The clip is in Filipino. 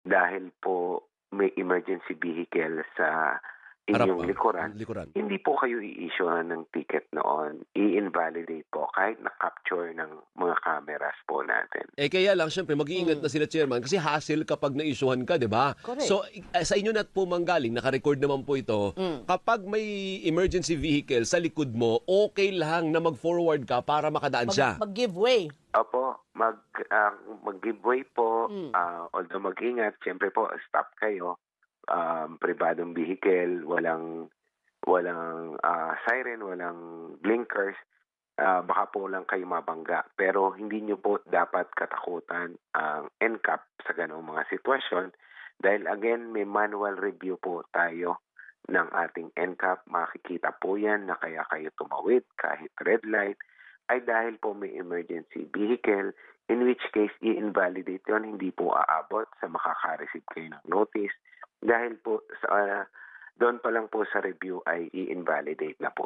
dahil po may emergency vehicle sa Harap, inyong likuran, likuran. hindi po kayo i-issuehan ng ticket noon. I-invalidate po kahit na-capture ng mga cameras po natin. Kaya lang siyempre mag-iingat na Hmm, sila chairman kasi hassle kapag na-issuehan ka, 'di ba? correct. So sa inyo na po manggaling, naka-record naman po ito. Hmm. Kapag may emergency vehicle sa likod mo, okay lang na mag-forward ka para makadaan siya. Mag-give way. Opo, mag-giveaway po, Hmm. although mag-ingat, siyempre po, stop kayo. Pribadong vehicle, walang siren, walang blinkers, baka po lang kayo mabangga. Pero hindi nyo po dapat katakutan ang NCAP sa ganoong mga sitwasyon dahil again, may manual review po tayo ng ating NCAP. Makikita po yan na kaya kayo tumawid kahit red light ay dahil po may emergency vehicle, in which case i-invalidate yon, hindi po aabot sa makaka-receive kayo ng notice dahil po sa doon pa lang po sa review ay i-invalidate na po